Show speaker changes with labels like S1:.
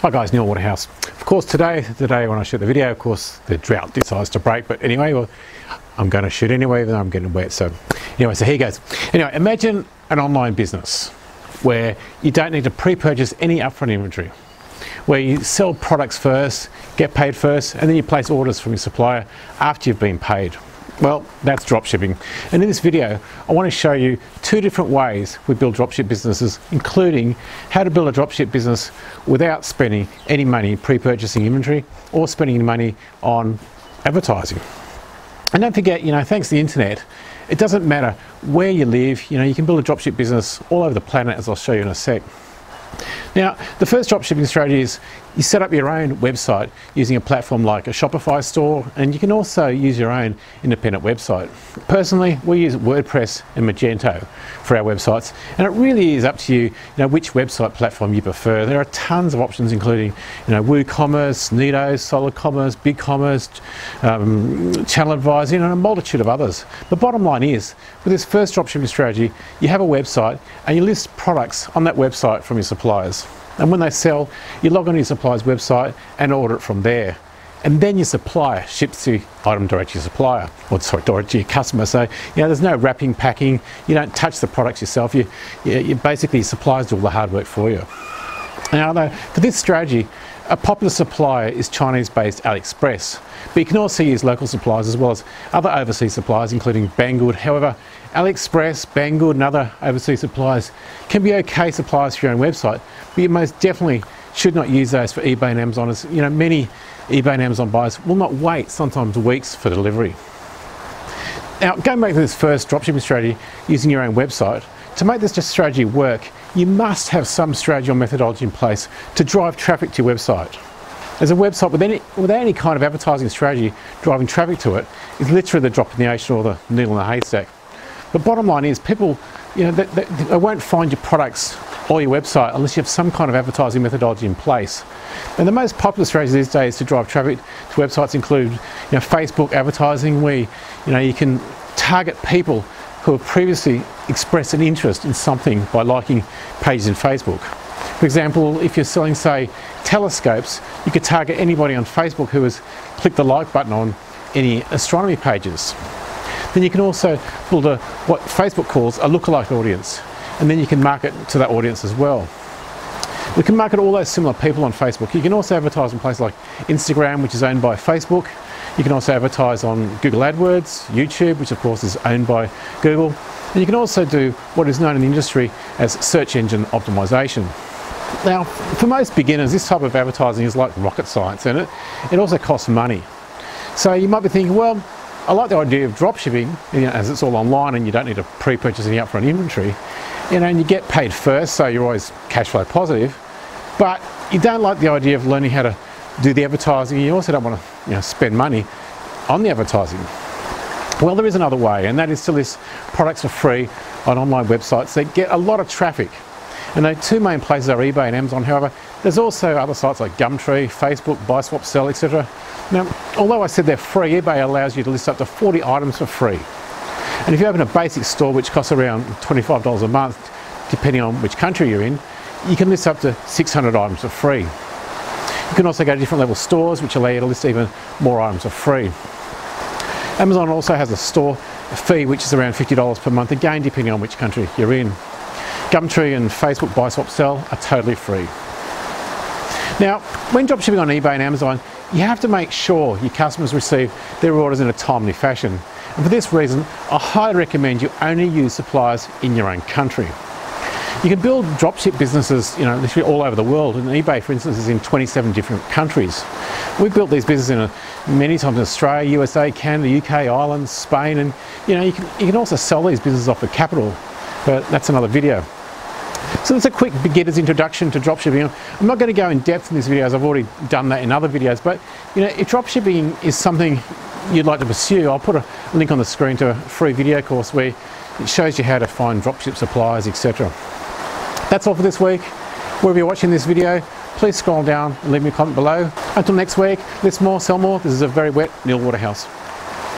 S1: Hi guys, Neil Waterhouse. Of course today when I shoot the video, of course the drought decides to break, but anyway, well, I'm going to shoot anyway even though I'm getting wet. So anyway, so here goes. Anyway, imagine an online business where you don't need to pre-purchase any upfront inventory, where you sell products first, get paid first, and then you place orders from your supplier after you've been paid. Well, that's dropshipping. And in this video, I want to show you two different ways we build dropship businesses, including how to build a dropship business without spending any money pre-purchasing inventory or spending money on advertising. And don't forget, thanks to the internet, it doesn't matter where you live, you can build a dropship business all over the planet, as I'll show you in a sec. Now, the first dropshipping strategy is you set up your own website using a platform like a Shopify store, and you can also use your own independent website. Personally, we use WordPress and Magento for our websites, and it really is up to you, which website platform you prefer. There are tons of options, including WooCommerce, Neato, SolidCommerce, BigCommerce, Channel Advisor, and a multitude of others. The bottom line is, with this first dropshipping strategy, you have a website and you list products on that website from your suppliers. And when they sell, you log on to your supplier's website and order it from there. And then your supplier ships the item direct to your supplier, or sorry, direct to your customer. So, there's no wrapping, packing, you don't touch the products yourself. You basically, suppliers do all the hard work for you. Now, for this strategy, a popular supplier is Chinese-based AliExpress, but you can also use local suppliers as well as other overseas suppliers, including Banggood. However, AliExpress, Banggood and other overseas suppliers can be okay suppliers for your own website, but you most definitely should not use those for eBay and Amazon, as many eBay and Amazon buyers will not wait, sometimes weeks, for delivery. Now, going back to this first dropshipping strategy using your own website, to make this strategy work, you must have some strategy or methodology in place to drive traffic to your website. As a website without any kind of advertising strategy driving traffic to it is literally the drop in the ocean or the needle in the haystack. The bottom line is people, they won't find your products or your website unless you have some kind of advertising methodology in place. And the most popular strategy these days to drive traffic to websites include Facebook advertising, where you can target people who have previously expressed an interest in something by liking pages in Facebook. For example, if you're selling, say, telescopes, you could target anybody on Facebook who has clicked the like button on any astronomy pages. Then you can also build what Facebook calls a lookalike audience, and then you can market to that audience as well. We can market all those similar people on Facebook. You can also advertise on places like Instagram, which is owned by Facebook. You can also advertise on Google AdWords, YouTube, which of course is owned by Google. And you can also do what is known in the industry as search engine optimization. Now, for most beginners, this type of advertising is like rocket science, and it also costs money. So you might be thinking, well, I like the idea of dropshipping, as it's all online and you don't need to pre-purchase any upfront inventory, and you get paid first, so you're always cash flow positive, but you don't like the idea of learning how to do the advertising. You also don't want to spend money on the advertising. Well, there is another way, and that is to list products for free on online websites that get a lot of traffic. And the two main places are eBay and Amazon. However, there's also other sites like Gumtree, Facebook, Buy, Swap, Sell, etc. Now, although I said they're free, eBay allows you to list up to 40 items for free. And if you open a basic store, which costs around $25 a month, depending on which country you're in, you can list up to 600 items for free. You can also go to different level stores, which allow you to list even more items for free. Amazon also has a store fee, which is around $50 per month, again depending on which country you're in. Gumtree and Facebook Buy, Swap, Sell are totally free. Now, when dropshipping on eBay and Amazon, you have to make sure your customers receive their orders in a timely fashion. And for this reason, I highly recommend you only use suppliers in your own country. You can build dropship businesses, literally all over the world, and eBay, for instance, is in 27 different countries. We've built these businesses many times in Australia, USA, Canada, UK, Ireland, Spain, and you can also sell these businesses off the capital, but that's another video. So that's a quick beginner's introduction to dropshipping. I'm not going to go in depth in this video, as I've already done that in other videos, but if dropshipping is something you'd like to pursue, I'll put a link on the screen to a free video course where it shows you how to find dropship suppliers, etc. That's all for this week. Wherever you're watching this video, please scroll down and leave me a comment below. Until next week, list more, sell more. This is a very wet Neil Waterhouse.